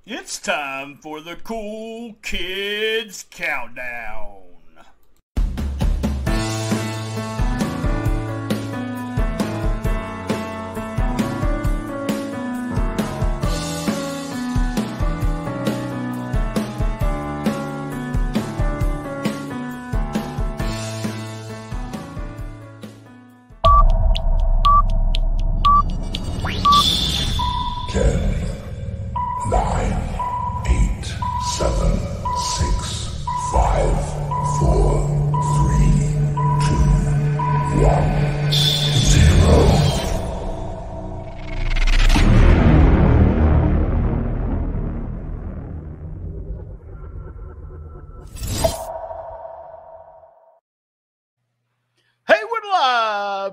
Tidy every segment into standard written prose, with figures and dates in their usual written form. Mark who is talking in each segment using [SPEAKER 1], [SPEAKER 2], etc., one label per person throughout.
[SPEAKER 1] It's time for the Cool Kids Countdown.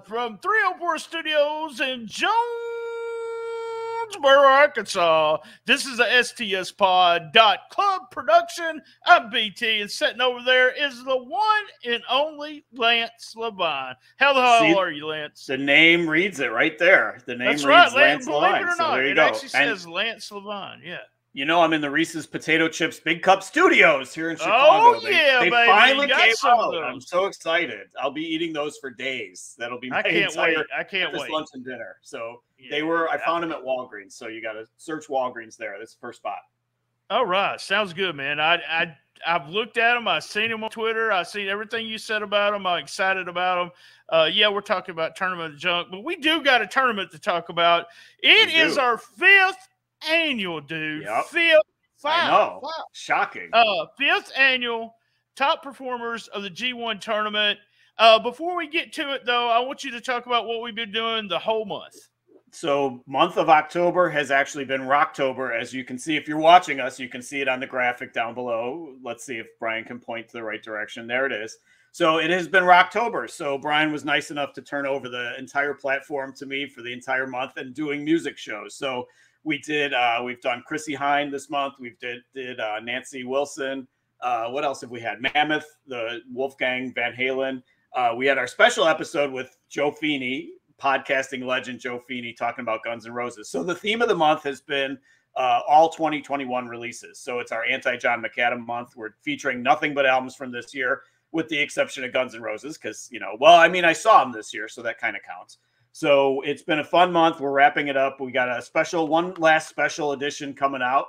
[SPEAKER 1] From 304 Studios in Jonesboro, Arkansas. This is a STSPOD Club production. I'm BT, and sitting over there is the one and only Lance LeVine. How the hell are you, Lance?
[SPEAKER 2] The name reads it right there. The name
[SPEAKER 1] That's
[SPEAKER 2] reads
[SPEAKER 1] right,
[SPEAKER 2] Lance
[SPEAKER 1] believe
[SPEAKER 2] LeVine.
[SPEAKER 1] it or
[SPEAKER 2] So
[SPEAKER 1] not,
[SPEAKER 2] there you
[SPEAKER 1] it
[SPEAKER 2] go.
[SPEAKER 1] actually says Lance LeVine, yeah.
[SPEAKER 2] You know, I'm in the Reese's Potato Chips Big Cup Studios here in Chicago.
[SPEAKER 1] Oh, yeah,
[SPEAKER 2] they
[SPEAKER 1] baby.
[SPEAKER 2] finally came out.
[SPEAKER 1] Those.
[SPEAKER 2] I'm so excited. I'll be eating those for days. That'll be my
[SPEAKER 1] I can't wait.
[SPEAKER 2] lunch and dinner. So I found them at Walgreens. So you got to search Walgreens there. That's the first spot.
[SPEAKER 1] All right. Sounds good, man. I've looked at them. I've seen them on Twitter. I've seen everything you said about them. I'm excited about them. We're talking about Tournament of Junk, but we do got a tournament to talk about. It is our 5th annual, dude.
[SPEAKER 2] Yep.
[SPEAKER 1] Five.
[SPEAKER 2] Shocking.
[SPEAKER 1] 5th annual Top Performers of the G1 tournament. Before we get to it, though, I want you to talk about what we've been doing the whole month.
[SPEAKER 2] So month of October has actually been Rocktober. As you can see, if you're watching us, you can see it on the graphic down below. Let's see if Brian can point to the right direction. There it is. So it has been Rocktober. So Brian was nice enough to turn over the entire platform to me for the entire month and doing music shows. So we've done Chrissy Hine this month. We've did Nancy Wilson. What else have we had? Mammoth, the Wolfgang Van Halen. We had our special episode with Joe Feeney, podcasting legend Joe Feeney, talking about Guns N' Roses. So the theme of the month has been all 2021 releases. So it's our anti-John McAdam month. We're featuring nothing but albums from this year, with the exception of Guns N' Roses, because, I saw them this year, so that kind of counts. So it's been a fun month. We're wrapping it up. We got one last special edition coming out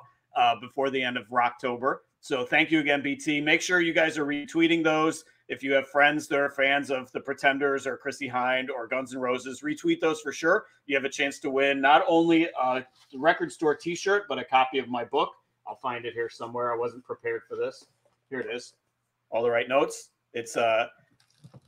[SPEAKER 2] before the end of Rocktober. So thank you again, BT. Make sure you guys are retweeting those. If you have friends that are fans of The Pretenders or Chrissy Hynde or Guns N' Roses, retweet those for sure. You have a chance to win not only a record store t-shirt, but a copy of my book. I'll find it here somewhere. I wasn't prepared for this. Here it is. All the right notes. It's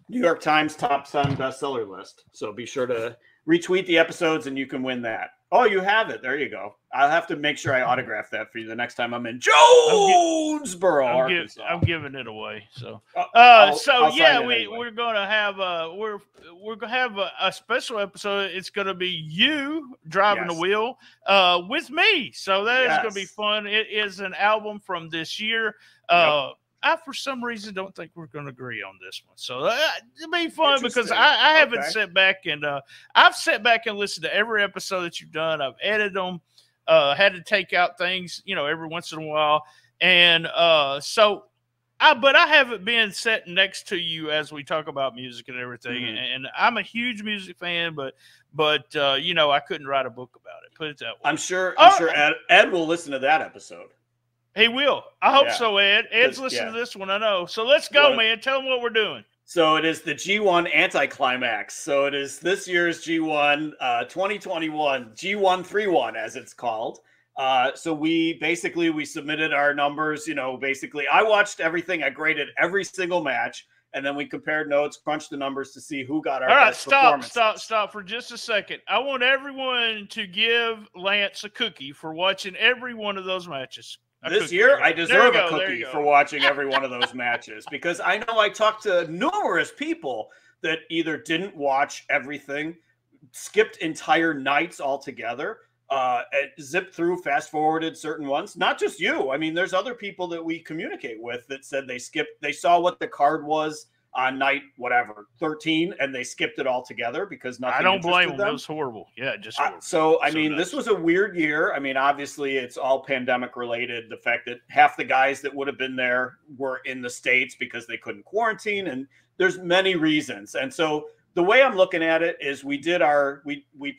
[SPEAKER 2] New York Times top 10 bestseller list. So be sure to retweet the episodes and you can win that. Oh, you have it. There you go. I'll have to make sure I autograph that for you the next time I'm in Jonesboro, Arkansas.
[SPEAKER 1] I'm giving it away. So, we're going to have we're going to have a special episode. It's going to be you driving the wheel with me. So that is going to be fun. It is an album from this year. I, for some reason, don't think we're going to agree on this one. So it'll be fun because I haven't sat back and I've sat back and listened to every episode that you've done. I've edited them, had to take out things, every once in a while. And but I haven't been sitting next to you as we talk about music and everything. Mm-hmm. And I'm a huge music fan, but I couldn't write a book about it. Put it that way.
[SPEAKER 2] I'm sure Ed will listen to that episode.
[SPEAKER 1] He will. I hope so, Ed. Ed's listening to this one, I know. So let's go, man. Tell them what we're doing.
[SPEAKER 2] So it is the G1 Anti Climax. So it is this year's G1 2021, G1 3-1 as it's called. So we submitted our numbers. I watched everything. I graded every single match. And then we compared notes, crunched the numbers to see who got our best performance.
[SPEAKER 1] Stop for just a second. I want everyone to give Lance a cookie for watching every one of those matches.
[SPEAKER 2] This year, I deserve a cookie for watching every one of those matches, because I know I talked to numerous people that either didn't watch everything, skipped entire nights altogether, zipped through, fast forwarded certain ones. Not just you. I mean, there's other people that we communicate with that said they saw what the card was on night, whatever, 13, and they skipped it altogether because nothing.
[SPEAKER 1] I don't blame them. It was horrible. Yeah, just horrible.
[SPEAKER 2] I mean, this was a weird year. I mean, obviously, it's all pandemic related. The fact that half the guys that would have been there were in the States because they couldn't quarantine, and there's many reasons. And so the way I'm looking at it is we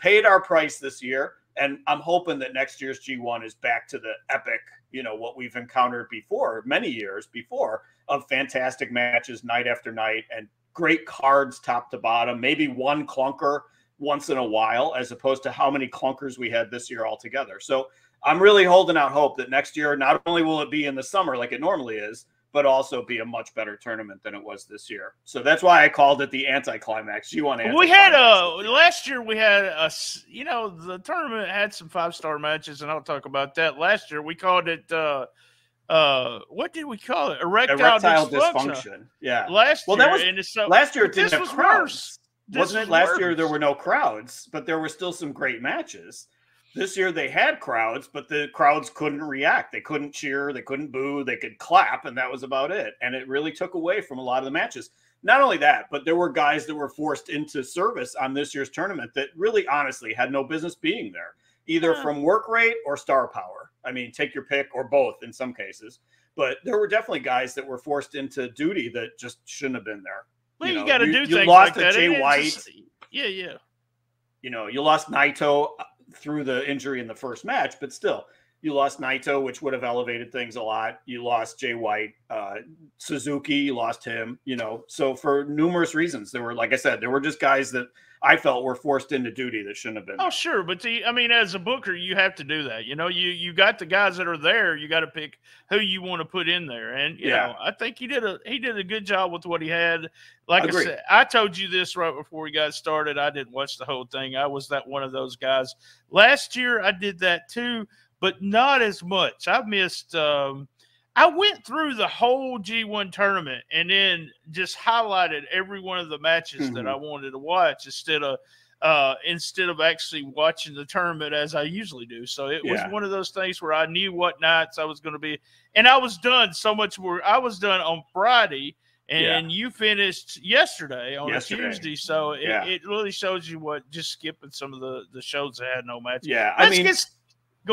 [SPEAKER 2] paid our price this year, and I'm hoping that next year's G1 is back to the epic, what we've encountered before, many years before, of fantastic matches night after night and great cards top to bottom, maybe one clunker once in a while, as opposed to how many clunkers we had this year altogether. So I'm really holding out hope that next year, not only will it be in the summer like it normally is, but also be a much better tournament than it was this year. So that's why I called it the Anti Climax. G1 Anti-Climax.
[SPEAKER 1] We had last year we had the tournament had some 5-star matches, and I'll talk about that. Last year we called it what did we call it? Erectile dysfunction.
[SPEAKER 2] Yeah.
[SPEAKER 1] Last
[SPEAKER 2] year it didn't have crowds. Wasn't it last year there were no crowds, but there were still some great matches. This year they had crowds, but the crowds couldn't react. They couldn't cheer. They couldn't boo. They could clap, and that was about it. And it really took away from a lot of the matches. Not only that, but there were guys that were forced into service on this year's tournament that really, honestly, had no business being there, either from work rate or star power. I mean, take your pick, or both in some cases. But there were definitely guys that were forced into duty that just shouldn't have been there.
[SPEAKER 1] Well, you got to do things
[SPEAKER 2] like
[SPEAKER 1] that.
[SPEAKER 2] Jay White.
[SPEAKER 1] Yeah.
[SPEAKER 2] You lost Naito through the injury in the first match, but still, you lost Naito, which would have elevated things a lot. You lost Jay White, Suzuki, you lost him, so for numerous reasons, there were, like I said, there were just guys that I felt were forced into duty that shouldn't have been.
[SPEAKER 1] Oh, sure. But as a booker, you have to do that. You got the guys that are there. You got to pick who you want to put in there. And, I think he did a good job with what he had. Like I said, I told you this right before we got started. I didn't watch the whole thing. I was one of those guys. Last year, I did that too, but not as much. I missed I went through the whole G1 tournament and then just highlighted every one of the matches that I wanted to watch instead of actually watching the tournament as I usually do. So it was one of those things where I knew what nights I was going to be, and I was done so much more. I was done on Friday, and you finished yesterday on a Tuesday. So it really shows you what just skipping some of the shows that had no matches.
[SPEAKER 2] Yeah,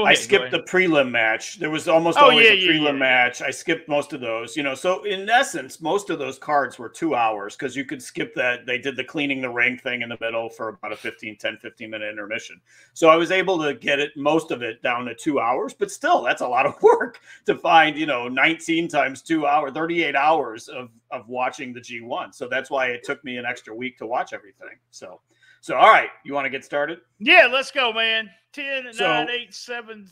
[SPEAKER 1] I
[SPEAKER 2] skipped the prelim match. There was almost always a prelim match. I skipped most of those, So in essence, most of those cards were 2 hours because you could skip that. They did the cleaning the ring thing in the middle for about a 15-minute intermission. So I was able to get most of it down to 2 hours, but still, that's a lot of work to find, 19 times 2 hours, 38 hours of watching the G1. So that's why it took me an extra week to watch everything. So all right, you want to get started?
[SPEAKER 1] Yeah, let's go, man. 10, 9, 8, 7.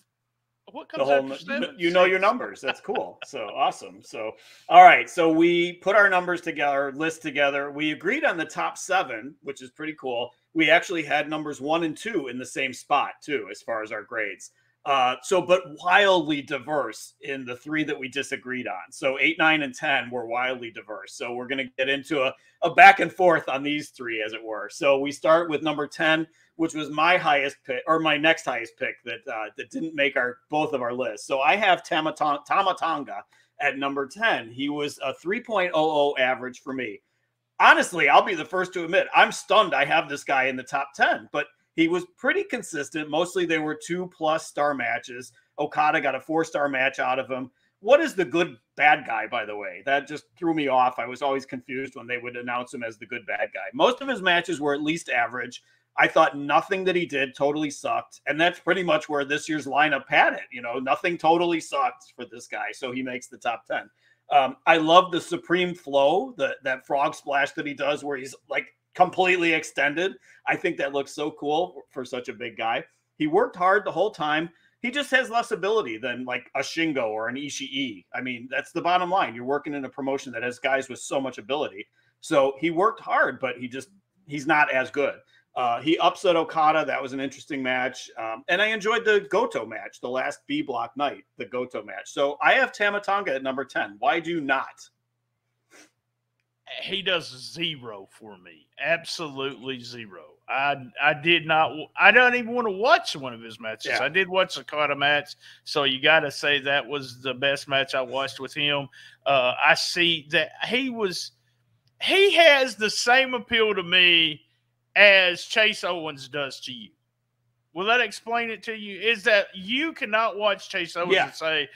[SPEAKER 1] What comes after 7?
[SPEAKER 2] You know your numbers. That's cool. So awesome. So, all right. So we put our numbers together, list together. We agreed on the top 7, which is pretty cool. We actually had numbers 1 and 2 in the same spot too, as far as our grades. But wildly diverse in the 3 that we disagreed on. So 8, 9, and 10 were wildly diverse. So we're going to get into a back and forth on these 3, as it were. So we start with number 10, which was my highest pick, or my next highest pick that didn't make both of our lists. So I have Tama Tonga at number 10. He was a 3.00 average for me. Honestly, I'll be the first to admit, I'm stunned I have this guy in the top 10, but he was pretty consistent. Mostly they were 2+ star matches. Okada got a 4-star match out of him. What is the good bad guy, by the way? That just threw me off. I was always confused when they would announce him as the good bad guy. Most of his matches were at least average. I thought nothing that he did totally sucked. And that's pretty much where this year's lineup had it. Nothing totally sucks for this guy. So he makes the top 10. I love the Supreme Flow, that frog splash that he does where he's like completely extended. I think that looks so cool for such a big guy. He worked hard the whole time. He just has less ability than like a Shingo or an Ishii. I mean, that's the bottom line. You're working in a promotion that has guys with so much ability. So he worked hard, but he's not as good. He upset Okada. That was an interesting match. And I enjoyed the Goto match, the last B block night, the Goto match. So I have Tama Tonga at number 10. Why do you not?
[SPEAKER 1] He does 0 for me. Absolutely 0. I did not. I don't even want to watch one of his matches.
[SPEAKER 2] Yeah.
[SPEAKER 1] I did watch the Okada match, so you got to say that was the best match I watched with him. I see that he was. he has the same appeal to me as Chase Owens does to you. Will that explain it to you? Is that you cannot watch Chase Owens and say,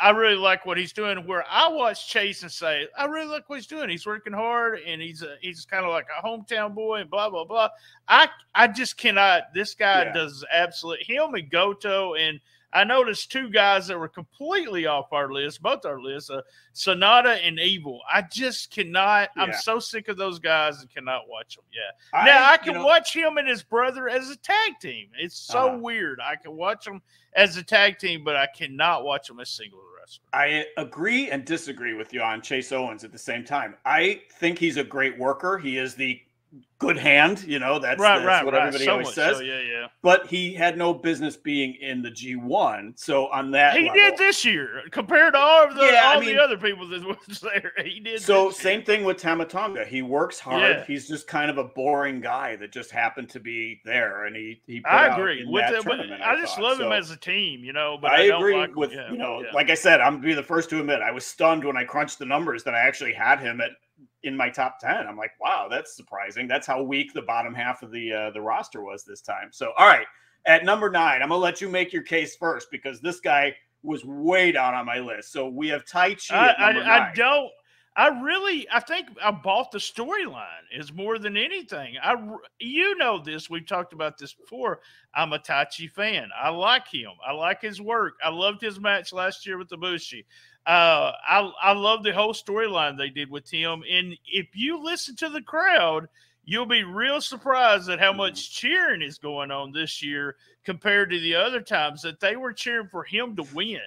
[SPEAKER 1] I really like what he's doing, where I watch Chase and say, I really like what he's doing. He's working hard, and he's kind of like a hometown boy and blah, blah, blah. I just cannot. This guy does absolutely – him and Goto, and I noticed two guys that were completely off our list, both our lists, Sonata and Evil. I just cannot – I'm so sick of those guys and cannot watch them. Yeah. Now, I can watch him and his brother as a tag team. It's so weird. I can watch them as a tag team, but I cannot watch them as single wrestler.
[SPEAKER 2] I agree and disagree with you on Chase Owens at the same time. I think he's a great worker. He is the good hand, that's what everybody always says.
[SPEAKER 1] So,
[SPEAKER 2] but he had no business being in the G1. So on that
[SPEAKER 1] he did this year compared to all of the other people that was there. He did.
[SPEAKER 2] So same thing with Tonga. He works hard. Yeah. He's just kind of a boring guy that just happened to be there, and he put out in that tournament.
[SPEAKER 1] I just love him as a team, but
[SPEAKER 2] I
[SPEAKER 1] don't
[SPEAKER 2] agree
[SPEAKER 1] like
[SPEAKER 2] with like I said, I'm gonna be the first to admit I was stunned when I crunched the numbers that I actually had him in my top 10. I'm like, wow, that's surprising. That's how weak the bottom half of the roster was this time. So, all right, at number 9, I'm gonna let you make your case first because this guy was way down on my list. So we have Tai Chi at number 9.
[SPEAKER 1] I think I bought the storyline is more than anything. This. We've talked about this before. I'm a Tai Chi fan. I like him. I like his work. I loved his match last year with Ibushi. I love the whole storyline they did with him. And if you listen to the crowd, you'll be real surprised at how much cheering is going on this year compared to the other times that they were cheering for him to win.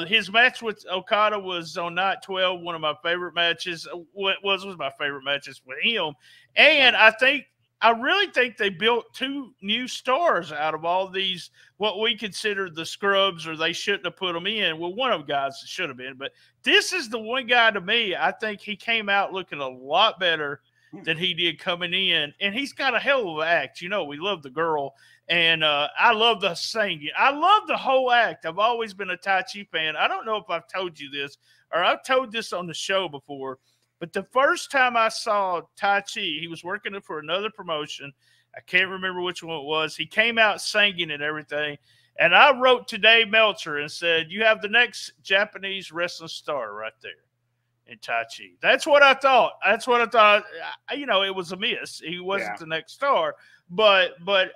[SPEAKER 1] His match with Okada was on night 12, one of my favorite matches. Was my favorite matches with him. And I really think they built 2 new stars out of all these, what we consider the scrubs, or they shouldn't have put them in. Well, one of the guys should have been, but this is the one guy to me. I think he came out looking a lot better than he did coming in, and he's got a hell of an act. We love the girl, and I love the singing. I love the whole act. I've always been a Tai Chi fan. I don't know if I've told you this, or I've told this on the show before, but the first time I saw Tai Chi, he was working for another promotion. I can't remember which one it was. He came out singing and everything. And I wrote to Dave Meltzer and said, you have the next Japanese wrestling star right there in Tai Chi. That's what I thought. It was a miss. He wasn't the next star. But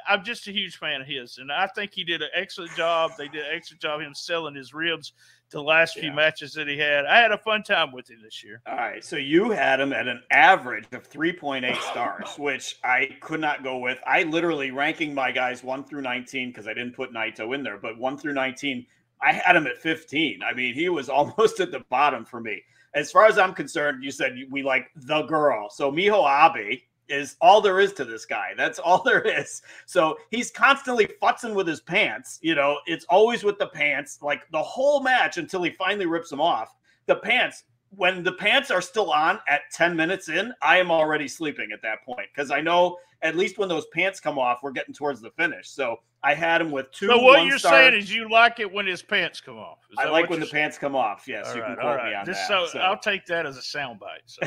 [SPEAKER 1] I'm just a huge fan of his. And I think he did an excellent job. They did an excellent job him selling his ribs the last few matches that he had. I had a fun time with him this year.
[SPEAKER 2] All right. So you had him at an average of 3.8 stars, which I could not go with. I literally ranking my guys 1 through 19 because I didn't put Naito in there, but 1 through 19, I had him at 15. I mean, he was almost at the bottom for me. As far as I'm concerned, you said we like the girl. So Miho Abe is all there is to this guy. That's all there is. So he's constantly futzing with his pants. It's always with the pants, like the whole match until he finally rips them off. The pants, when the pants are still on at 10 minutes in, I am already sleeping at that point because I know at least when those pants come off, we're getting towards the finish. So I had him with 2
[SPEAKER 1] So what you're saying is you like it when his pants come off.
[SPEAKER 2] I like when the pants come off. Yes, you can quote me on that.
[SPEAKER 1] So I'll take that as a soundbite. So.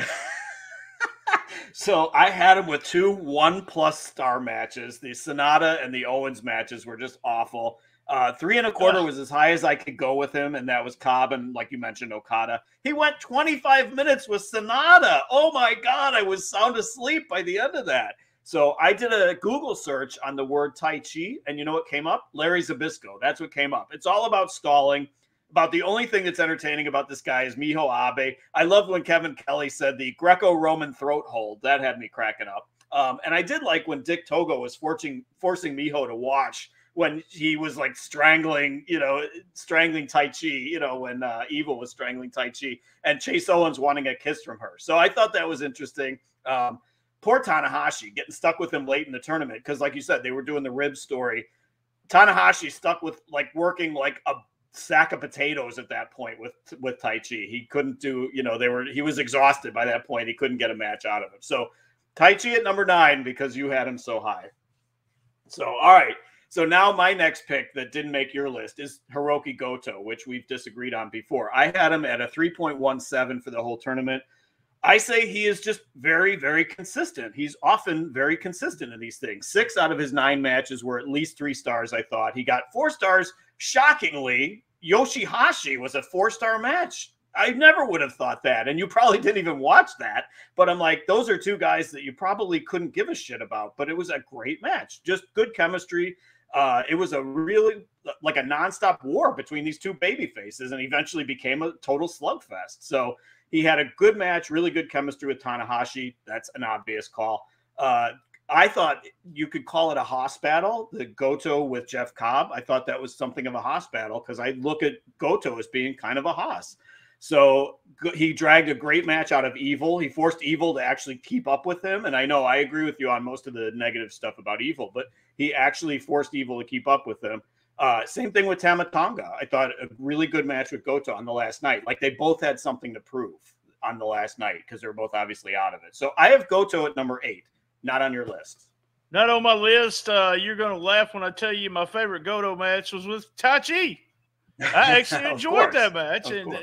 [SPEAKER 2] So I had him with 2 1+ star matches. The Sonata and the Owens matches were just awful. 3 1/4 was as high as I could go with him, and that was Cobb and, like you mentioned, Okada. He went 25 minutes with Sonata. Oh my God, I was sound asleep by the end of that. So I did a Google search on the word Tai Chi, and you know what came up? Larry Zbyszko. That's what came up. It's all about stalling. About the only thing that's entertaining about this guy is Miho Abe. I love when Kevin Kelly said the Greco-Roman throat hold. That had me cracking up. And I did like when Dick Togo was forcing Miho to watch when he was like strangling Tai Chi, when Evil was strangling Tai Chi and Chase Owens wanting a kiss from her. So I thought that was interesting. Poor Tana Hoshi getting stuck with him late in the tournament because, like you said, they were doing the rib story. Tana Hoshi stuck with working like a sack of potatoes at that point with Tai Chi. He couldn't do, he was exhausted by that point. He couldn't get a match out of him. So Tai Chi at number 9 because you had him so high. So, all right. So now my next pick that didn't make your list is Hiroki Goto, which we've disagreed on before. I had him at a 3.17 for the whole tournament. I say he is just very, very consistent. He's often very consistent in these things. 6 out of his 9 matches were at least 3 stars, I thought. He got 4 stars. Shockingly, Yoshihashi was a 4-star match. I never would have thought that. And you probably didn't even watch that. But I'm like, those are 2 guys that you probably couldn't give a shit about. But it was a great match. Just good chemistry. It was a really like a nonstop war between these 2 baby faces and eventually became a total slugfest. So he had a good match, really good chemistry with Tana Hoshi. That's an obvious call. I thought you could call it a Haas battle, the Goto with Jeff Cobb. I thought that was something of a Haas battle because I look at Goto as being kind of a Haas. So he dragged a great match out of Evil. He forced Evil to actually keep up with him. And I know I agree with you on most of the negative stuff about Evil, but he actually forced Evil to keep up with him. Same thing with Tonga. I thought a really good match with Goto on the last night. Like they both had something to prove on the last night because they were both obviously out of it. So I have Goto at number 8, not on your list.
[SPEAKER 1] Not on my list. You're going to laugh when I tell you my favorite Goto match was with Taichi. I actually enjoyed that match. And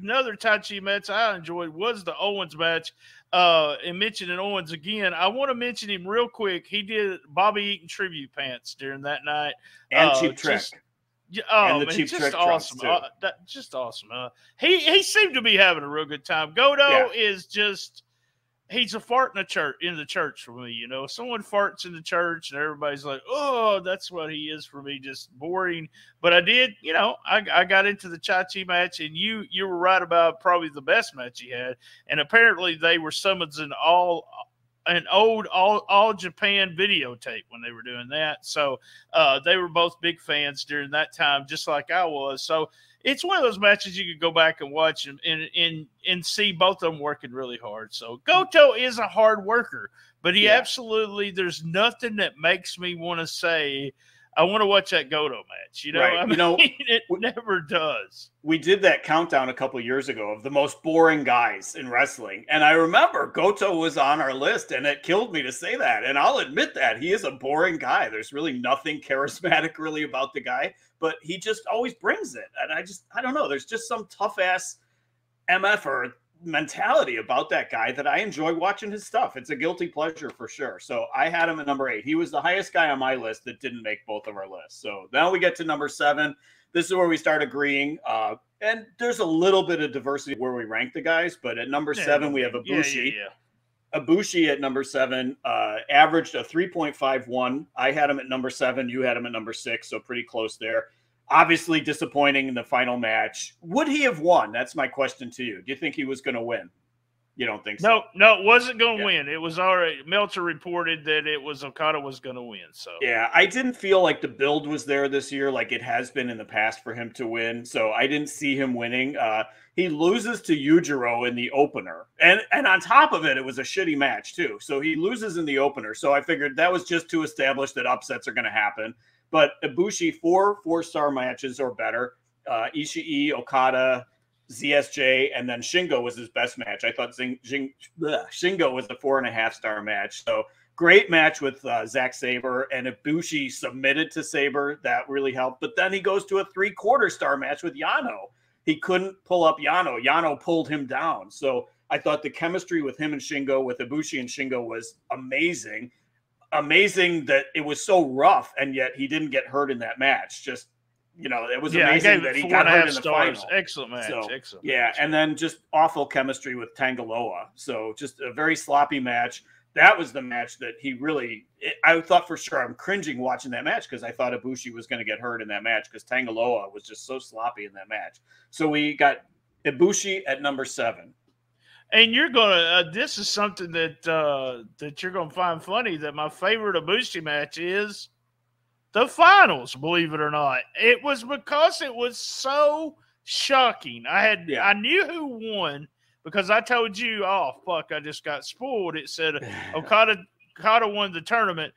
[SPEAKER 1] another Taichi match I enjoyed was the Owens match. And mentioning Owens again, I want to mention him real quick. He did Bobby Eaton tribute pants during that night.
[SPEAKER 2] And Cheap Trick.
[SPEAKER 1] And the Cheap Trick awesome. Just awesome. He seemed to be having a real good time. Goto is just... He's a fart in the church for me, you know. Someone farts in the church and everybody's like, oh, that's what he is for me, just boring. But I did, you know, I got into the Taichi match, and you were right about probably the best match he had. And apparently they were summoning an old all Japan videotape when they were doing that. So they were both big fans during that time, just like I was. So it's one of those matches you could go back and watch and see both of them working really hard. So Goto is a hard worker, but he absolutely, there's nothing that makes me want to say, I want to watch that Goto match. You know,
[SPEAKER 2] right.
[SPEAKER 1] I mean, it never does.
[SPEAKER 2] We did that countdown a couple of years ago of the most boring guys in wrestling. And I remember Goto was on our list, and it killed me to say that. And I'll admit that he is a boring guy. There's really nothing charismatic really about the guy, but he just always brings it. And I don't know. There's just some tough ass MF mentality about that guy that I enjoy watching his stuff. It's a guilty pleasure for sure. So I had him at number 8. He was the highest guy on my list that didn't make both of our lists. So now we get to number 7. This is where we start agreeing. And there's a little bit of diversity where we rank the guys, but at number 7, we have Ibushi. Ibushi at number 7 averaged a 3.51. I had him at number 7. You had him at number 6. So pretty close there. Obviously disappointing in the final match. Would he have won? That's my question to you. Do you think he was going to win? You don't think so?
[SPEAKER 1] No, it wasn't going to win. It was already, Meltzer reported that it was Okada was going to win. So
[SPEAKER 2] yeah, I didn't feel like the build was there this year like it has been in the past for him to win. So I didn't see him winning. He loses to Yujiro in the opener. And on top of it, it was a shitty match too. So he loses in the opener. So I figured that was just to establish that upsets are going to happen. But Ibushi, 4 4-star matches or better. Ishii, Okada, ZSJ, and then Shingo was his best match. I thought Shingo was the 4.5-star match. So great match with Zack Sabre, and Ibushi submitted to Sabre. That really helped. But then he goes to a 3/4-star match with Yano. He couldn't pull up Yano. Yano pulled him down. So I thought the chemistry with him and Shingo, with Ibushi and Shingo, was amazing. Amazing that it was so rough, and yet he didn't get hurt in that match. Just, you know, it was amazing that he got hurt in the final.
[SPEAKER 1] Excellent match.
[SPEAKER 2] So,
[SPEAKER 1] excellent.
[SPEAKER 2] Yeah, and then just awful chemistry with Tangaloa. So just a very sloppy match. That was the match that he really, I thought for sure, I'm cringing watching that match because I thought Ibushi was going to get hurt in that match because Tangaloa was just so sloppy in that match. So we got Ibushi at number 7.
[SPEAKER 1] And you're gonna. This is something that you're gonna find funny. That my favorite Ibushi match is the finals. Believe it or not, it was because it was so shocking. I knew who won because I told you, oh fuck, I just got spoiled. It said Okada won the tournament.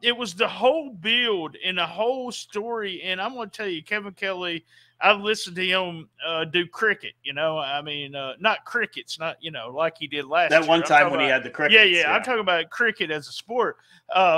[SPEAKER 1] It was the whole build and the whole story. And I'm gonna tell you, Kevin Kelly. I've listened to him do cricket, you know. I mean, not crickets, not, you know, like he did last year.
[SPEAKER 2] That one time when he had the cricket.
[SPEAKER 1] Yeah. I'm talking about cricket as a sport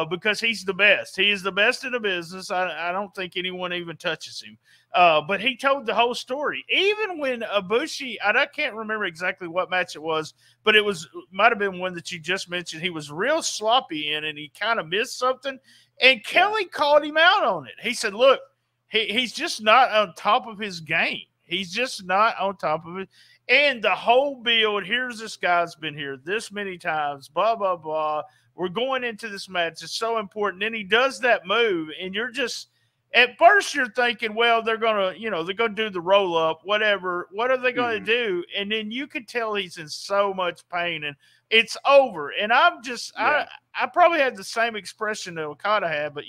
[SPEAKER 1] because he's the best. He is the best in the business. I don't think anyone even touches him. But he told the whole story. Even when Ibushi, and I can't remember exactly what match it was, but it might have been one that you just mentioned. He was real sloppy in, and he kind of missed something. And Kelly called him out on it. He said, "Look, he's just not on top of his game. He's just not on top of it." And the whole build, here's this guy's been here this many times, blah, blah, blah. We're going into this match. It's so important. Then he does that move, and you're just, at first you're thinking, well, they're going to do the roll up, whatever. What are they going to do? And then you can tell he's in so much pain, and it's over. And I'm just, I probably had the same expression that Okada had, but,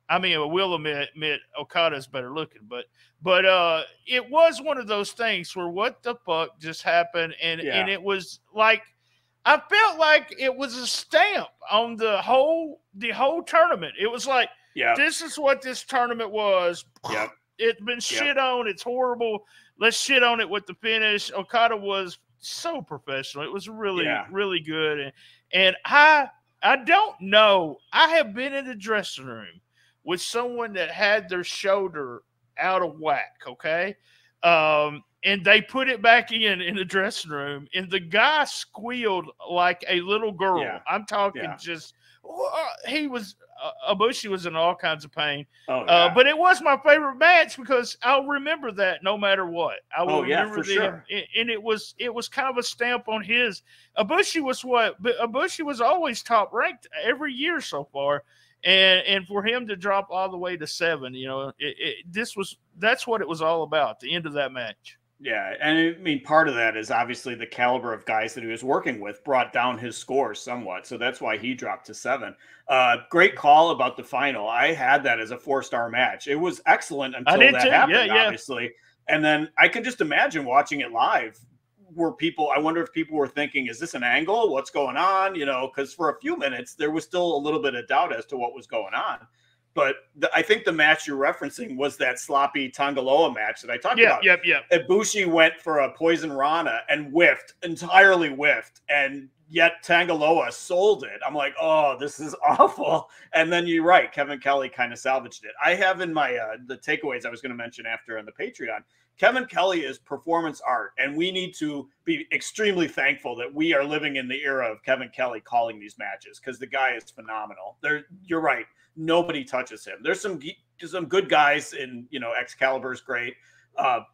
[SPEAKER 1] I mean, I will admit Okada's better looking, but it was one of those things where what the fuck just happened, and it was like, I felt like it was a stamp on the whole tournament. It was like, this is what this tournament was. Yep. It's been shit on. It's horrible. Let's shit on it with the finish. Okada was so professional. It was really, really good. And I don't know. I have been in the dressing room with someone that had their shoulder out of whack, okay? And they put it back in the dressing room, and the guy squealed like a little girl. Yeah. I'm talking just Ibushi was in all kinds of pain. But it was my favorite match because I'll remember that no matter what. I will remember them. Sure. And it was kind of a stamp on his. Ibushi was always top ranked every year so far. And for him to drop all the way to 7, that's what it was all about, the end of that match.
[SPEAKER 2] Yeah, and I mean, part of that is obviously the caliber of guys that he was working with brought down his score somewhat, so that's why he dropped to 7. Great call about the final. I had that as a 4-star match. It was excellent until that happened, obviously. And then I can just imagine watching it live. I wonder if people were thinking, is this an angle? What's going on? Because for a few minutes, there was still a little bit of doubt as to what was going on. But I think the match you're referencing was that sloppy Tongaloa match that I talked about.
[SPEAKER 1] Yeah.
[SPEAKER 2] Ibushi went for a Poison Rana and entirely whiffed, and yet Tongaloa sold it. I'm like, oh, this is awful. And then you're right, Kevin Kelly kind of salvaged it. I have in my the takeaways I was going to mention after on the Patreon, Kevin Kelly is performance art, and we need to be extremely thankful that we are living in the era of Kevin Kelly calling these matches, because the guy is phenomenal. You're right. Nobody touches him. There's some good guys in, Excalibur's great.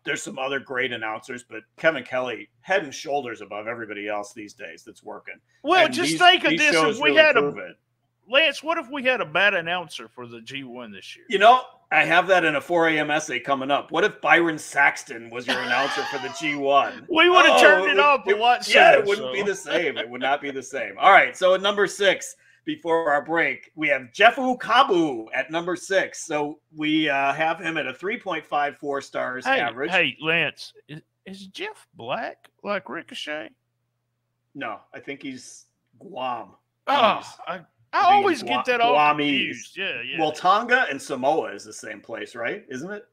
[SPEAKER 2] There's some other great announcers, but Kevin Kelly, head and shoulders above everybody else these days that's working.
[SPEAKER 1] Well, and think of this. If we had Lance, what if we had a bad announcer for the G1 this year?
[SPEAKER 2] I have that in a 4 a.m. essay coming up. What if Byron Saxton was your announcer for the G1?
[SPEAKER 1] We would have turned it off a lot sooner.
[SPEAKER 2] Yeah, it wouldn't be the same. It would not be the same. All right, so at number 6, before our break, we have Jeff Ukabu at number 6. So we have him at a 3.54 stars average.
[SPEAKER 1] Hey, Lance, is Jeff black like Ricochet?
[SPEAKER 2] No, I think he's Guam.
[SPEAKER 1] Oh, I always get that all confused. Yeah.
[SPEAKER 2] Well, Tonga and Samoa is the same place, right? Isn't it?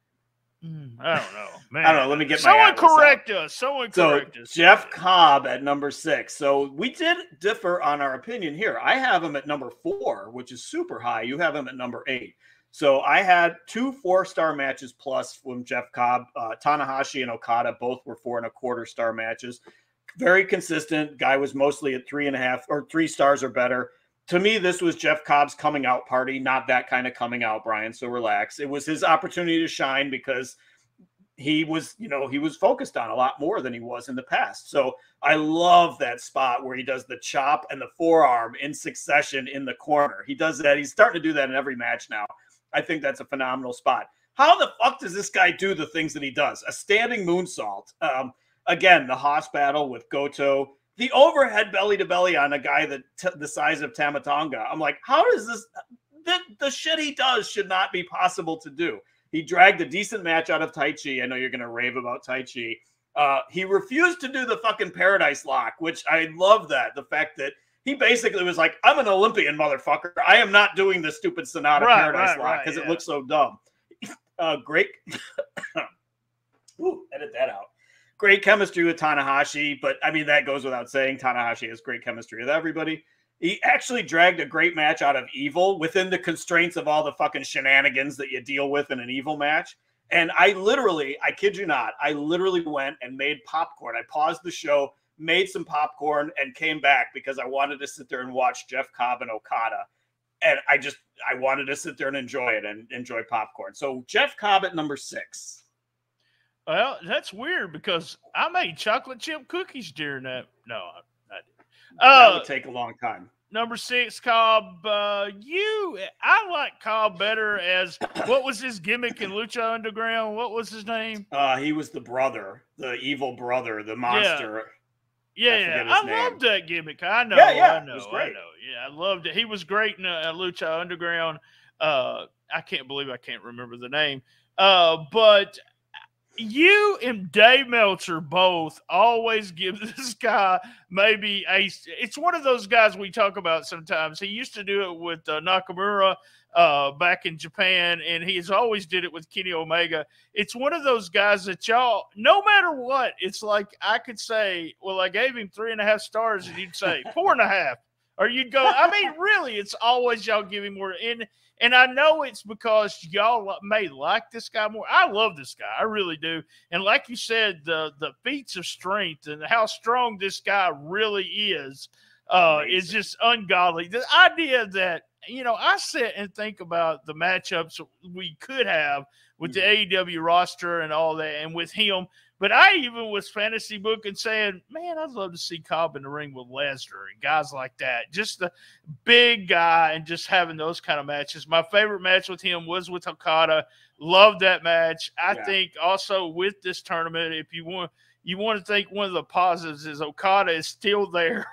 [SPEAKER 1] I don't know, man.
[SPEAKER 2] I don't know. Let me get
[SPEAKER 1] Someone correct us. Someone correct us.
[SPEAKER 2] Jeff Cobb at number 6. So we did differ on our opinion here. I have him at number 4, which is super high. You have him at number 8. So I had 2 4-star matches plus from Jeff Cobb. Tana Hoshi and Okada both were 4.25 star matches. Very consistent. Guy was mostly at 3.5 or 3 stars or better. To me, this was Jeff Cobb's coming out party, not that kind of coming out, Brian. So relax. It was his opportunity to shine because he was focused on a lot more than he was in the past. So I love that spot where he does the chop and the forearm in succession in the corner. He does that. He's starting to do that in every match now. I think that's a phenomenal spot. How the fuck does this guy do the things that he does? A standing moonsault. Again, the Haas battle with Goto. The overhead belly-to-belly on a guy the size of Tama Tonga. I'm like, how does this – the shit he does should not be possible to do. He dragged a decent match out of Tai Chi. I know you're going to rave about Tai Chi. He refused to do the fucking Paradise Lock, which I love that. The fact that he basically was like, I'm an Olympian, motherfucker. I am not doing the stupid Sonata Paradise Lock because it looks so dumb. Great. Ooh, edit that out. Great chemistry with Tana Hoshi, but I mean, that goes without saying. Tana Hoshi has great chemistry with everybody. He actually dragged a great match out of Evil within the constraints of all the fucking shenanigans that you deal with in an Evil match. And I kid you not, I literally went and made popcorn. I paused the show, made some popcorn, and came back because I wanted to sit there and watch Jeff Cobb and Okada. And I wanted to sit there and enjoy it and enjoy popcorn. So Jeff Cobb at number 6.
[SPEAKER 1] Well, that's weird because I made chocolate chip cookies during that. No, I didn't.
[SPEAKER 2] That would take a long time.
[SPEAKER 1] Number 6, Cobb. I like Cobb better as, what was his gimmick in Lucha Underground? What was his name?
[SPEAKER 2] He was the brother, the evil brother, the monster.
[SPEAKER 1] Yeah, I loved that gimmick. I know.
[SPEAKER 2] It was great.
[SPEAKER 1] Yeah, I loved it. He was great in Lucha Underground. I can't believe I can't remember the name. But you and Dave Meltzer both always give this guy maybe it's one of those guys we talk about sometimes. He used to do it with Nakamura back in Japan, and he's always did it with Kenny Omega. It's one of those guys that y'all, no matter what, it's like I could say, well, I gave him 3.5 stars, and you'd say 4.5. Or you'd go, I mean, really, it's always y'all give him more. And I know it's because y'all may like this guy more. I love this guy. I really do. And like you said, the feats of strength and how strong this guy really is just ungodly. The idea that, I sit and think about the matchups we could have with the AEW roster and all that and with him. But I even was fantasy booking saying, man, I'd love to see Cobb in the ring with Lesnar and guys like that. Just the big guy and just having those kind of matches. My favorite match with him was with Okada. Loved that match. I think also with this tournament, if you want to think one of the positives is Okada is still there.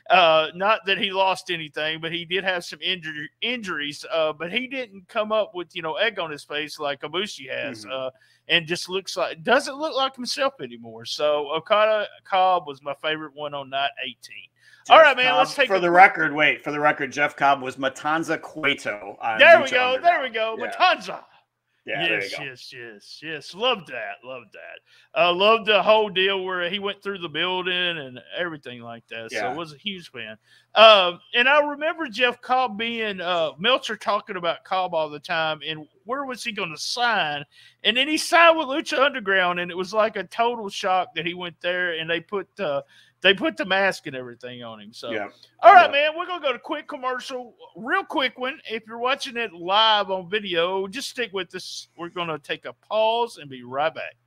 [SPEAKER 1] Not that he lost anything, but he did have some injuries. But he didn't come up with, egg on his face like Ibushi has. And just doesn't look like himself anymore. So Okada Cobb was my favorite one on night 18. All right, man, let's take
[SPEAKER 2] for the record, Jeff Cobb was Matanza Cueto.
[SPEAKER 1] There we go. Yeah. Matanza.
[SPEAKER 2] Yeah,
[SPEAKER 1] yes. Love that. Loved the whole deal where he went through the building and everything like that. So I was a huge fan. And I remember Jeff Cobb being Meltzer talking about Cobb all the time and where was he going to sign? And then he signed with Lucha Underground, and it was like a total shock that he went there and they put the mask and everything on him. So, all right, man, we're going to go to quick commercial. Real quick one. If you're watching it live on video, just stick with us. We're going to take a pause and be right back.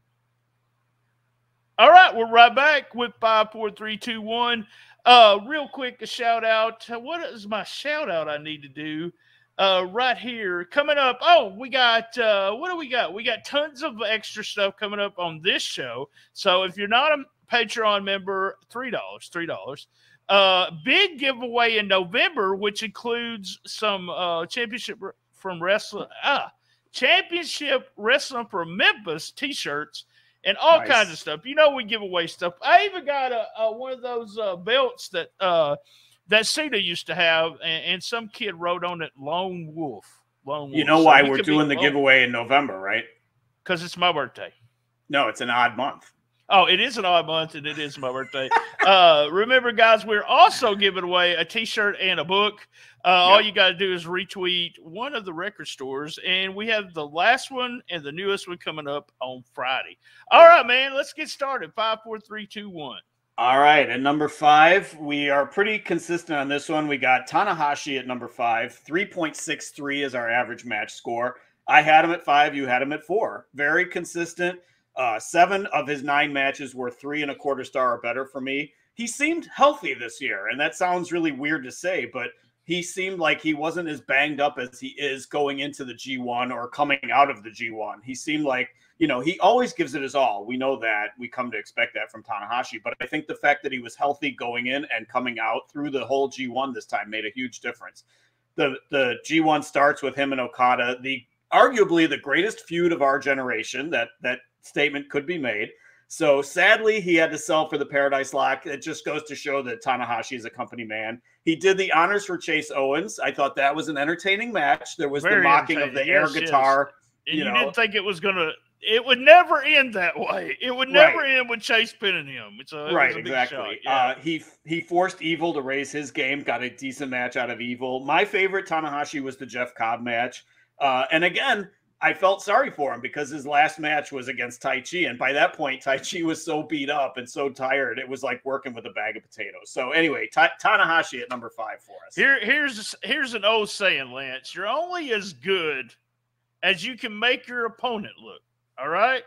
[SPEAKER 1] All right, we're right back with 5, 4, 3, 2, 1. Real quick, a shout out. What is my shout out I need to do? Right here coming up. Oh, we got what do we got? We got tons of extra stuff coming up on this show. So if you're not a Patreon member, $3. Big giveaway in November, which includes some championship wrestling from Memphis t-shirts and all kinds of stuff. We give away stuff. I even got one of those belts that Cena used to have, and some kid wrote on it Lone Wolf.
[SPEAKER 2] You know why we're doing the giveaway in November, right?
[SPEAKER 1] Because it's my birthday.
[SPEAKER 2] No, it's an odd month.
[SPEAKER 1] Oh, it is an odd month, and it is my birthday. Remember, guys, we're also giving away a T-shirt and a book. All you got to do is retweet one of the record stores, and we have the last one and the newest one coming up on Friday. All right, man, let's get started. 5, 4, 3, 2, 1.
[SPEAKER 2] All right, at number 5, we are pretty consistent on this one. We got Tana Hoshi at number 5. 3.63 is our average match score. I had him at 5. You had him at 4. Very consistent. 7 of his 9 matches were 3.25 star or better for me. He seemed healthy this year, and that sounds really weird to say, but he seemed like he wasn't as banged up as he is going into the G1 or coming out of the G1. He seemed like, he always gives it his all. We know that. We come to expect that from Tanahashi. But I think the fact that he was healthy going in and coming out through the whole G1 this time made a huge difference. The G1 starts with him and Okada, arguably the greatest feud of our generation. That statement could be made. So sadly, he had to sell for the Paradise Lock. It just goes to show that Tanahashi is a company man. He did the honors for Chase Owens. I thought that was an entertaining match. There was the mocking of the air guitar.
[SPEAKER 1] And you didn't think it was going to... It would never end that way. It would never end with Chase pinning him. It was a big shot. Yeah.
[SPEAKER 2] He forced Evil to raise his game, got a decent match out of Evil. My favorite Tanahashi was the Jeff Cobb match. And again, I felt sorry for him because his last match was against Taichi. And by that point, Taichi was so beat up and so tired. It was like working with a bag of potatoes. So anyway, Tana Hoshi at number 5 for us.
[SPEAKER 1] Here's an old saying, Lance. You're only as good as you can make your opponent look. All right?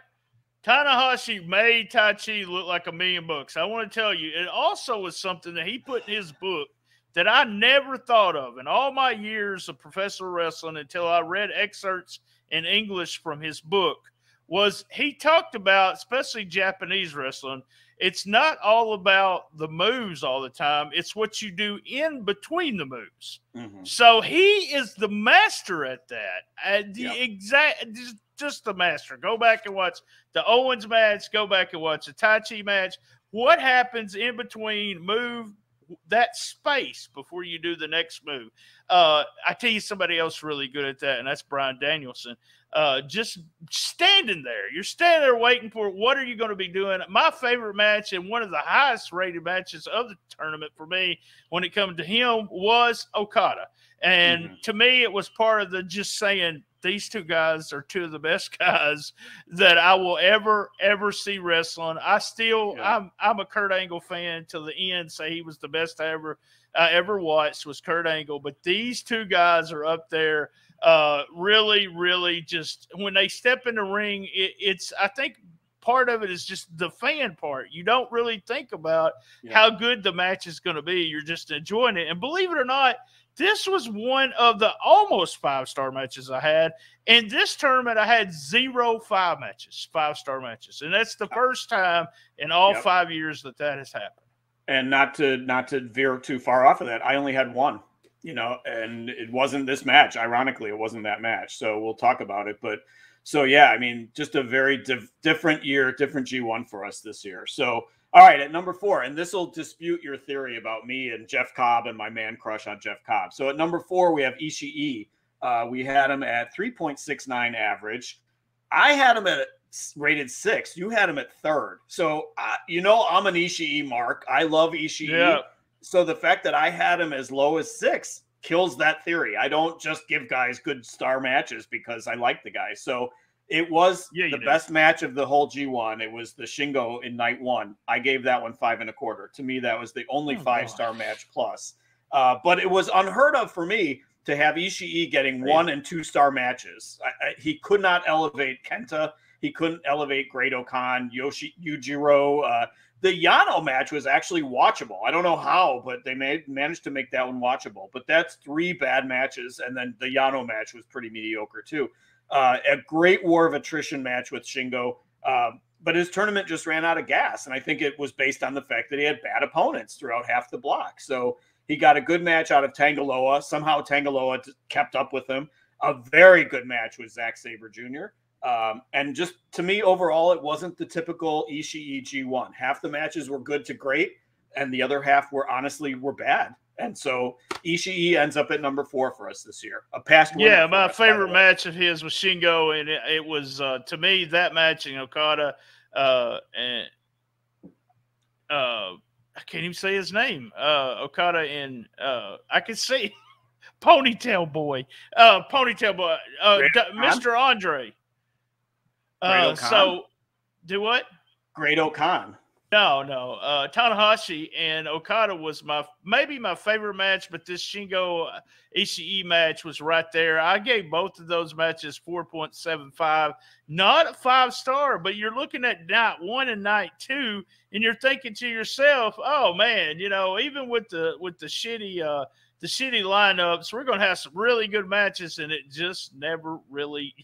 [SPEAKER 1] Tana Hoshi made Taichi look like $1,000,000. I want to tell you, it also was something that he put in his book that I never thought of in all my years of professional wrestling until I read excerpts in English from his book. Was he talked about, especially Japanese wrestling, it's not all about the moves all the time. It's what you do in between the moves. Mm-hmm. So he is the master at that. Just the master. Go back and watch the Owens match. Go back and watch the Taichi match. What happens in between move, that space before you do the next move? I tell you somebody else really good at that, and that's Bryan Danielson. Just standing there. You're standing there waiting for what are you going to be doing? My favorite match and one of the highest rated matches of the tournament for me when it comes to him was Okada. And to me, it was part of the just saying these two guys are two of the best guys that I will ever see wrestling. I'm a Kurt Angle fan till the end. Say he was the best I ever watched was Kurt Angle. But these two guys are up there. Really just when they step in the ring, it's I think part of it is just the fan part. You don't really think about how good the match is going to be. You're just enjoying it. And believe it or not, this was one of the almost 5-star matches I had. In this tournament, I had 0 5-star matches. And that's the first time in all 5 years that has happened.
[SPEAKER 2] And not to veer too far off of that, I only had 1, and it wasn't this match. Ironically, it wasn't that match. So we'll talk about it. But so, yeah, I mean, just a very different year, different G1 for us this year. So, all right, at number 4, and this will dispute your theory about me and Jeff Cobb and my man crush on Jeff Cobb. So at number 4, we have Ishii. We had him at 3.69 average. I had him at rated 6. You had him at 3rd. So, I'm an Ishii mark. I love Ishii. Yeah. So the fact that I had him as low as 6 kills that theory. I don't just give guys good star matches because I like the guy. So it was the best match of the whole G1. It was the Shingo in night 1. I gave that one 5 1/4. To me, that was the only 5-star match plus. But it was unheard of for me to have Ishii getting 1 and 2-star matches. He could not elevate Kenta. He couldn't elevate Great Okan, Yujiro. The Yano match was actually watchable. I don't know how, but they managed to make that one watchable. But that's 3 bad matches, and then the Yano match was pretty mediocre too. A great war of attrition match with Shingo, but his tournament just ran out of gas, and I think it was based on the fact that he had bad opponents throughout half the block. So he got a good match out of Tangaloa. Somehow Tangaloa kept up with him. A very good match with Zack Sabre Jr., and just to me, overall, it wasn't the typical Ishii G1. Half the matches were good to great, and the other half were bad. And so Ishii ends up at number 4 for us this year. A past winner.
[SPEAKER 1] Yeah, my favorite match of his was Shingo, and it was to me that match in Okada. And I can't even say his name. Okada and I can see Ponytail Boy, Mr. Andre. So, do what?
[SPEAKER 2] Great Okan.
[SPEAKER 1] No. Tana Hoshi and Okada was maybe my favorite match, but this Shingo Ishii match was right there. I gave both of those matches 4.75. Not a 5-star, but you're looking at night 1 and night 2, and you're thinking to yourself, "Oh man, even with the shitty." The shitty lineups, we're going to have some really good matches, and it just never really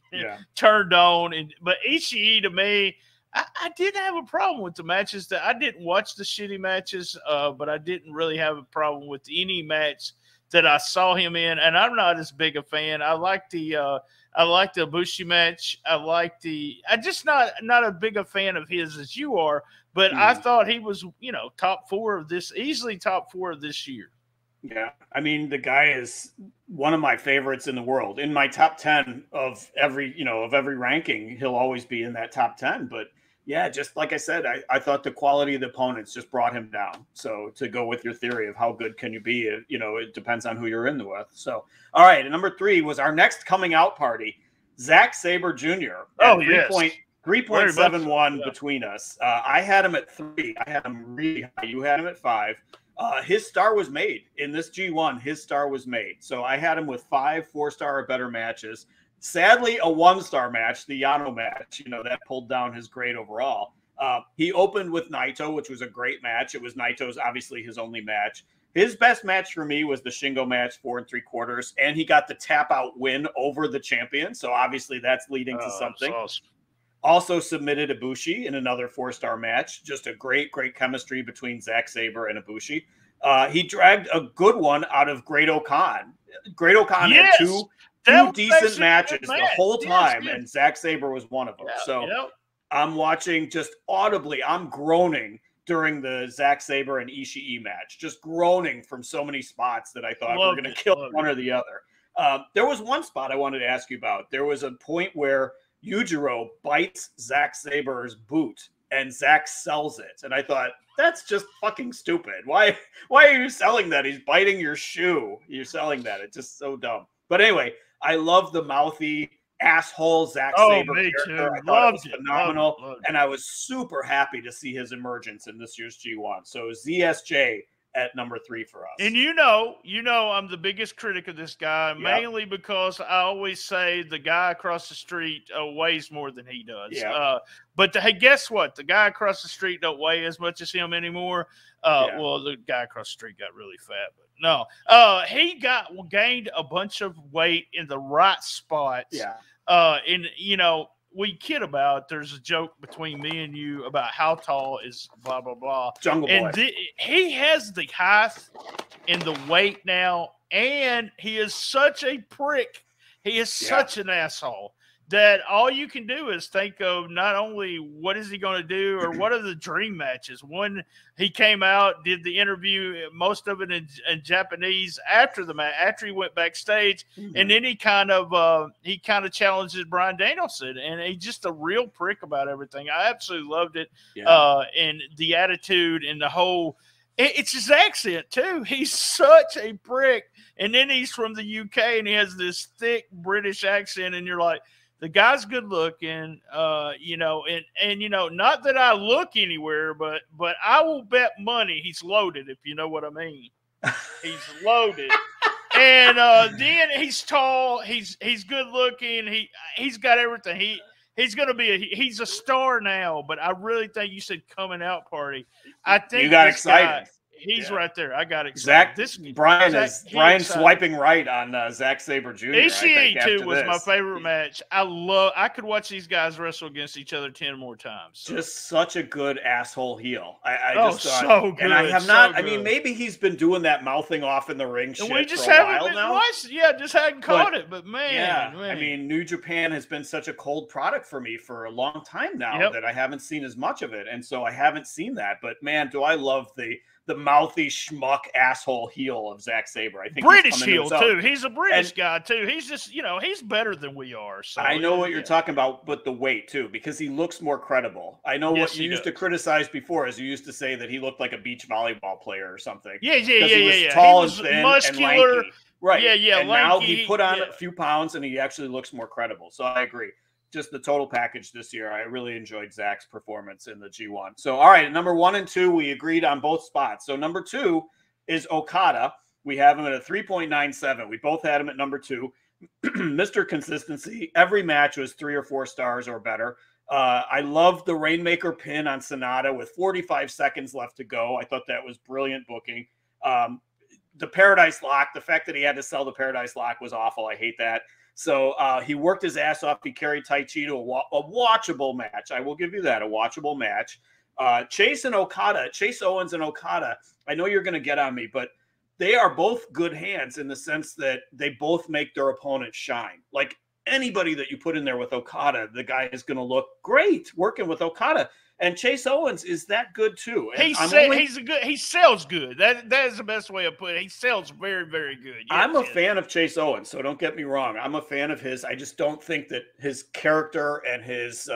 [SPEAKER 1] turned on. But Ishii, to me, I didn't have a problem with the matches. That I didn't watch the shitty matches, but I didn't really have a problem with any match that I saw him in. And I'm not as big a fan. I like the Ibushi match. I'm just not as big a fan of his as you are. But I thought he was, top 4 of this, easily top 4 of this year.
[SPEAKER 2] Yeah, I mean, the guy is one of my favorites in the world. In my top 10 of every ranking, he'll always be in that top 10. But yeah, just like I said, I thought the quality of the opponents just brought him down. So to go with your theory of how good can you be, it depends on who you're in with. So, all right, and number 3 was our next coming out party. Zack Sabre Jr.
[SPEAKER 1] Oh,
[SPEAKER 2] at
[SPEAKER 1] yes.
[SPEAKER 2] 3.71 between us. I had him at 3. I had him really high. You had him at 5. His star was made in this G1. His star was made. So I had him with 5 4-star or better matches. Sadly, a 1-star match, the Yano match, that pulled down his grade overall. He opened with Naito, which was a great match. It was Naito's, obviously, his only match. His best match for me was the Shingo match, 4 3/4, and he got the tap out win over the champion. So obviously that's leading to something.
[SPEAKER 1] Awesome.
[SPEAKER 2] Also submitted Ibushi in another 4-star match. Just a great chemistry between Zack Sabre and Ibushi. He dragged a good one out of Great-O-Khan. Great-O-Khan had two decent matches the whole time, and Zack Sabre was one of them. I'm watching just audibly. I'm groaning during the Zack Sabre and Ishii match, just groaning from so many spots that I thought were going to kill one or the other. There was one spot I wanted to ask you about. There was a point where Yujiro bites Zack Sabre's boot, and Zack sells it. And I thought, that's just fucking stupid. Why are you selling that? He's biting your shoe. You're selling that. It's just so dumb. But anyway, I love the mouthy asshole Zack Sabre character. I thought it was phenomenal. And I was super happy to see his emergence in this year's G1. So ZSJ at number 3 for us.
[SPEAKER 1] And you know, I'm the biggest critic of this guy, mainly because I always say the guy across the street weighs more than he does. But hey, guess what? The guy across the street don't weigh as much as him anymore. Well, the guy across the street got really fat, but no. He gained a bunch of weight in the right spots. And we kid about, there's a joke between me and you about how tall is blah, blah, blah.
[SPEAKER 2] Jungle Boy.
[SPEAKER 1] And he has the height and the weight now, and he is such a prick. He is such an asshole that all you can do is think of not only what is he going to do or what are the dream matches. One, he came out, did the interview, most of it in Japanese after the match, after he went backstage, and then he kind of challenges Bryan Danielson, and he's just a real prick about everything. I absolutely loved it, and the attitude and the whole. It's his accent too. He's such a prick, and then he's from the UK and he has this thick British accent, and you're like, the guy's good looking, and not that I look anywhere, but I will bet money he's loaded, if you know what I mean. He's loaded. And then he's tall, he's good looking, he's got everything. He's gonna be he's a star now, but I really think you said coming out party. I think
[SPEAKER 2] you got excited.
[SPEAKER 1] He's right there. I got excited.
[SPEAKER 2] Brian's swiping right on Zack Sabre Jr.
[SPEAKER 1] Ishii too was my favorite match. I could watch these guys wrestle against each other 10 more times. So.
[SPEAKER 2] Just such a good asshole heel. I just thought,
[SPEAKER 1] so good.
[SPEAKER 2] And I have not. I mean, maybe he's been doing that mouthing off in the ring shit
[SPEAKER 1] we just
[SPEAKER 2] for a while
[SPEAKER 1] been
[SPEAKER 2] now.
[SPEAKER 1] Watched, just hadn't caught it. But man,
[SPEAKER 2] I mean, New Japan has been such a cold product for me for a long time now that I haven't seen as much of it, and so I haven't seen that. But man, do I love the mouthy schmuck asshole heel of Zack Sabre. I think
[SPEAKER 1] British heel too. He's a British guy too. He's just, he's better than we are. So
[SPEAKER 2] I know what you're talking about, but the weight too, because he looks more credible. I know what you used to criticize before is you used to say that he looked like a beach volleyball player or something.
[SPEAKER 1] Yeah.
[SPEAKER 2] He was tall and thin,
[SPEAKER 1] muscular,
[SPEAKER 2] and lanky. Right. And
[SPEAKER 1] lanky,
[SPEAKER 2] now he put on a few pounds and he actually looks more credible. So I agree. Just the total package this year. I really enjoyed Zack's performance in the G1. So, all right, number 1 and 2, we agreed on both spots. So number 2 is Okada. We have him at a 3.97. We both had him at number 2. Mr. Consistency. Every match was 3 or 4 stars or better. I love the Rainmaker pin on Sonata with 45 seconds left to go. I thought that was brilliant booking. The Paradise Lock, the fact that he had to sell the Paradise Lock was awful. I hate that. So he worked his ass off. He carried Tai Chi to a watchable match. I will give you that, a watchable match. Chase Owens and Okada, I know you're going to get on me, but they are both good hands in the sense that they both make their opponent shine. Like anybody that you put in there with Okada, the guy is going to look great working with Okada. And Chase Owens is that good too. And
[SPEAKER 1] he sells good. That is the best way of putting it. He sells very, very good. Yes,
[SPEAKER 2] I'm a fan of Chase Owens, so don't get me wrong. I'm a fan of his. I just don't think that his character and his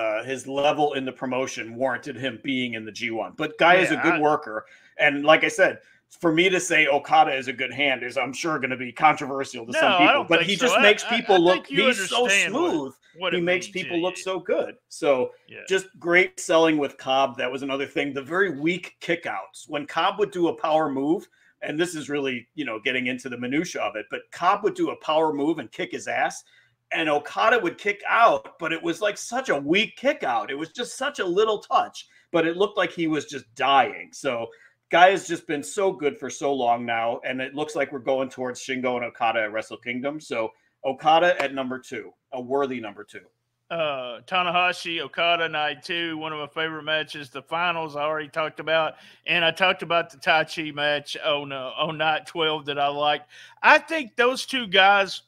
[SPEAKER 2] level in the promotion warranted him being in the G1. But guy is a good worker. And like I said, for me to say Okada is a good hand is, I'm sure, going to be controversial to some people, but he just makes people look, he's so smooth. He makes people look so good. So just great selling with Cobb. That was another thing. The very weak kickouts. When Cobb would do a power move, and this is really, getting into the minutia of it, but Cobb would do a power move and kick his ass, and Okada would kick out, but it was like such a weak kick out. It was just such a little touch, but it looked like he was just dying. So guy has just been so good for so long now, and it looks like we're going towards Shingo and Okada at Wrestle Kingdom. So Okada at number 2, a worthy number 2.
[SPEAKER 1] Tana Hoshi, Okada, night 2, one of my favorite matches. The finals I already talked about, and I talked about the Tai Chi match on night 12 that I liked. I think those two guys,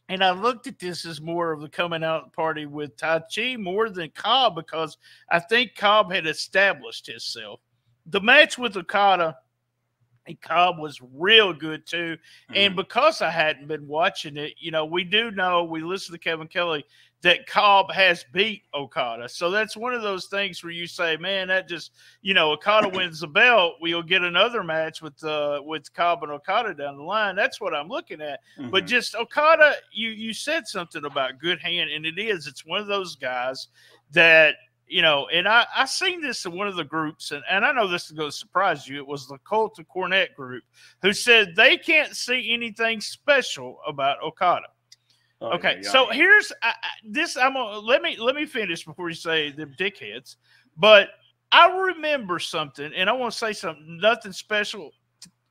[SPEAKER 1] and I looked at this as more of the coming out party with Tai Chi more than Cobb, because I think Cobb had established himself. The match with Okada and Cobb was real good too. And because I hadn't been watching it, we do know, we listen to Kevin Kelly, that Cobb has beat Okada. So that's one of those things where you say, man, that just, Okada wins the belt, we'll get another match with Cobb and Okada down the line. That's what I'm looking at. But just Okada, you said something about good hand, and it's one of those guys that, and I seen this in one of the groups, and I know this is going to surprise you. It was the Cult of Cornette group who said they can't see anything special about Okada. Okay, so here's this. Let me finish before you say them dickheads. But I remember something, and I want to say something. Nothing special.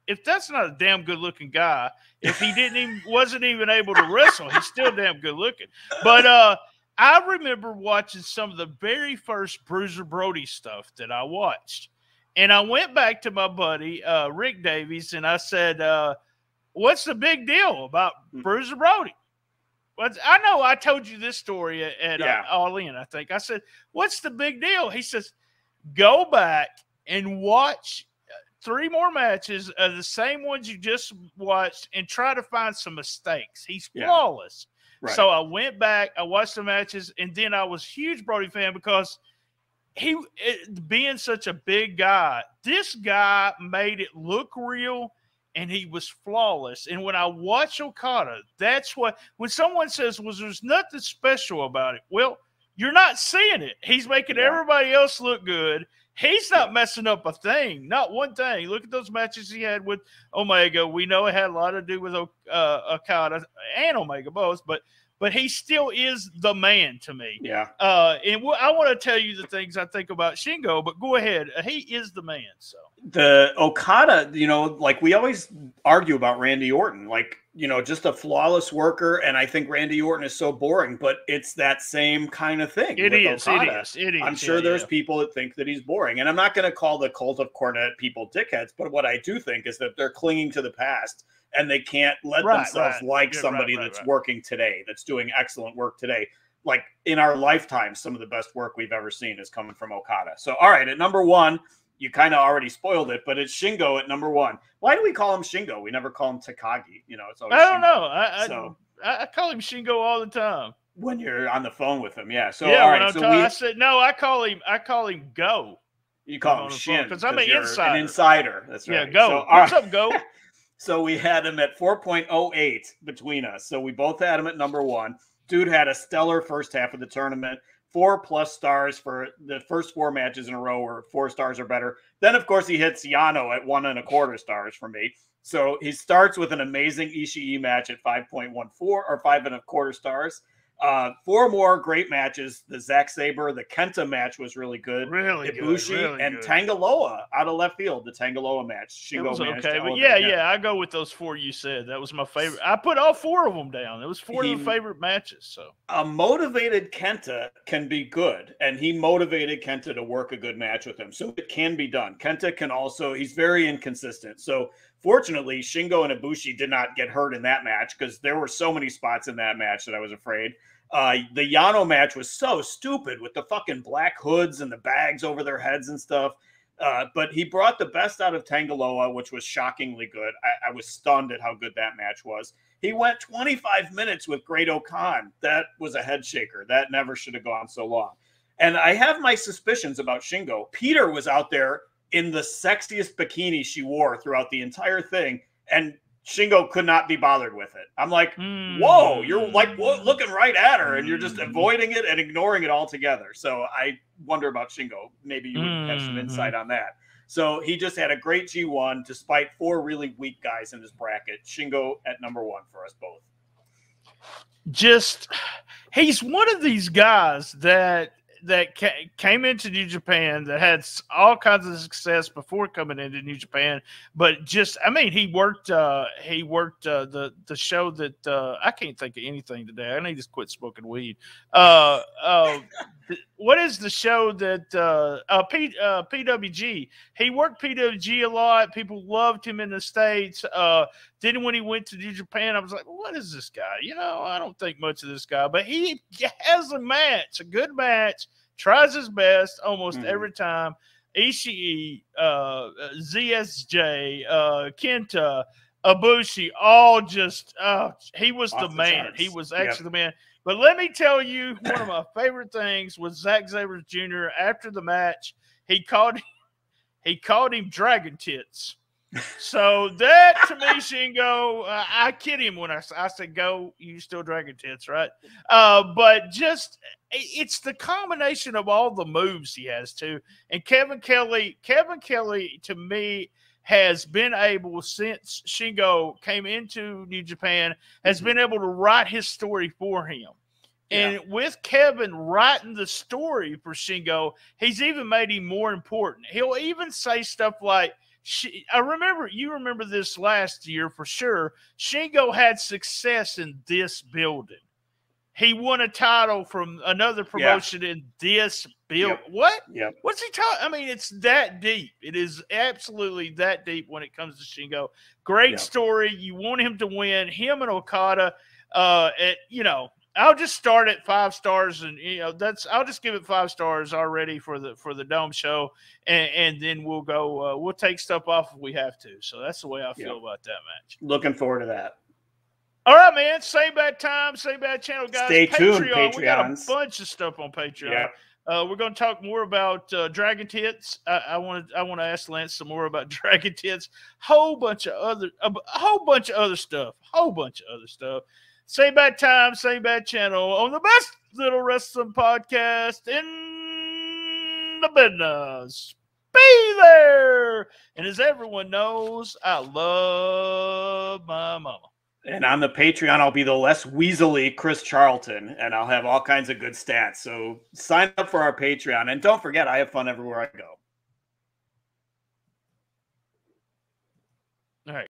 [SPEAKER 1] If that's not a damn good looking guy, if he wasn't even able to wrestle, he's still damn good looking. But I remember watching some of the very first Bruiser Brody stuff that I watched. And I went back to my buddy, Rick Davies, and I said, what's the big deal about Bruiser Brody? I know I told you this story at All In, I think. I said, what's the big deal? He says, go back and watch 3 more matches of the same ones you just watched and try to find some mistakes. He's flawless. Right. So I went back, I watched the matches, and then I was a huge Brody fan because being such a big guy, this guy made it look real, and he was flawless. And when I watch Okada, that's what, when someone says, well, there's nothing special about it. Well, you're not seeing it. He's making everybody else look good. He's not messing up a thing, not one thing. Look at those matches he had with Omega. We know it had a lot to do with Okada and Omega both, but he still is the man to me. Yeah. And I want to tell you the things I think about Shingo, but go ahead. He is the man. So
[SPEAKER 2] the Okada, like we always argue about Randy Orton, like, just a flawless worker. And I think Randy Orton is so boring, but it's that same kind of thing. It is. I'm sure there's people that think that he's boring. And I'm not going to call the Cult of Cornette people dickheads, but what I do think is that they're clinging to the past and they can't let themselves like somebody that's working today, that's doing excellent work today. Like in our lifetime, some of the best work we've ever seen is coming from Okada. So, all right, at number 1, you kind of already spoiled it, but it's Shingo at number 1. Why do we call him Shingo? We never call him Takagi. It's always
[SPEAKER 1] I don't know. I call him Shingo all the time
[SPEAKER 2] when you're on the phone with him. Yeah. So
[SPEAKER 1] all right. I said no. I call him Go.
[SPEAKER 2] You call him Shin
[SPEAKER 1] because I'm an insider.
[SPEAKER 2] An insider. That's right.
[SPEAKER 1] Yeah. Go.
[SPEAKER 2] So,
[SPEAKER 1] what's up, Go?
[SPEAKER 2] So we had him at 4.08 between us. So we both had him at number 1. Dude had a stellar first half of the tournament. 4+ stars for the first 4 matches in a row were 4 stars or better. Then, of course, he hits Yano at 1.25 stars for me. So he starts with an amazing Ishii match at 5.14 or 5.25 stars. 4 more great matches. The Zack Sabre, the Kenta match was really good.
[SPEAKER 1] Really
[SPEAKER 2] Ibushi
[SPEAKER 1] good. Really
[SPEAKER 2] and
[SPEAKER 1] good.
[SPEAKER 2] Tangaloa out of left field. The Tangaloa match. Shingo
[SPEAKER 1] was okay, but I go with those 4 you said. That was my favorite. I put all 4 of them down. It was 4 of the favorite matches. So
[SPEAKER 2] a motivated Kenta can be good, and he motivated Kenta to work a good match with him. So it can be done. Kenta can also, he's very inconsistent. So fortunately, Shingo and Ibushi did not get hurt in that match because there were so many spots in that match that I was afraid. The Yano match was so stupid with the fucking black hoods and the bags over their heads and stuff. But he brought the best out of Tangaloa, which was shockingly good. I was stunned at how good that match was. He went 25 minutes with Great Khan. That was a head shaker. That never should have gone so long. And I have my suspicions about Shingo. Peter was out there in the sexiest bikini she wore throughout the entire thing, and Shingo could not be bothered with it. I'm like, whoa, you're like looking right at her, and you're just avoiding it and ignoring it altogether. So I wonder about Shingo. Maybe you would have some insight on that. So he just had a great G1 despite 4 really weak guys in his bracket. Shingo at number 1 for us both.
[SPEAKER 1] He's one of these guys that came into New Japan that had all kinds of success before coming into New Japan, but he worked the show that I can't think of anything today. I need to quit smoking weed. What is the show that PWG? He worked PWG a lot. People loved him in the States. Then when he went to New Japan, I was like, what is this guy? I don't think much of this guy, but he has a good match, tries his best almost every time. Ishii, ZSJ, Kenta, Ibushi, all just, he was the man. He was actually the man. But let me tell you, one of my favorite things was Zack Sabre Jr. after the match. He called him Dragon Tits. So that to me, Shingo, I kid him when I said, "Go, you still Dragon Tits, right?" But just it's the combination of all the moves he has too. And Kevin Kelly to me has been able, since Shingo came into New Japan, has been able to write his story for him. And with Kevin writing the story for Shingo, he's even made him more important. He'll even say stuff like, you remember this last year for sure, Shingo had success in this building. He won a title from another promotion in this building. What? What's he talking? It's that deep. It is absolutely that deep when it comes to Shingo. Great story. You want him to win. Him and Okada. I'll just start at 5 stars, and I'll just give it 5 stars already for the Dome show, and then we'll go. We'll take stuff off if we have to. So that's the way I feel about that match.
[SPEAKER 2] Looking forward to that.
[SPEAKER 1] All right, man. Say bad time, say bad channel, guys.
[SPEAKER 2] Stay tuned, Patreons.
[SPEAKER 1] We got a bunch of stuff on Patreon. We're going to talk more about Dragon Tits. I want to ask Lance some more about Dragon Tits. A whole bunch of other stuff. Say bad time, say bad channel on the best little wrestling podcast in the business. Be there. And as everyone knows, I love my mama.
[SPEAKER 2] And on the Patreon, I'll be the less weaselly Chris Charlton, and I'll have all kinds of good stats. So sign up for our Patreon. And don't forget, I have fun everywhere I go.
[SPEAKER 1] All right.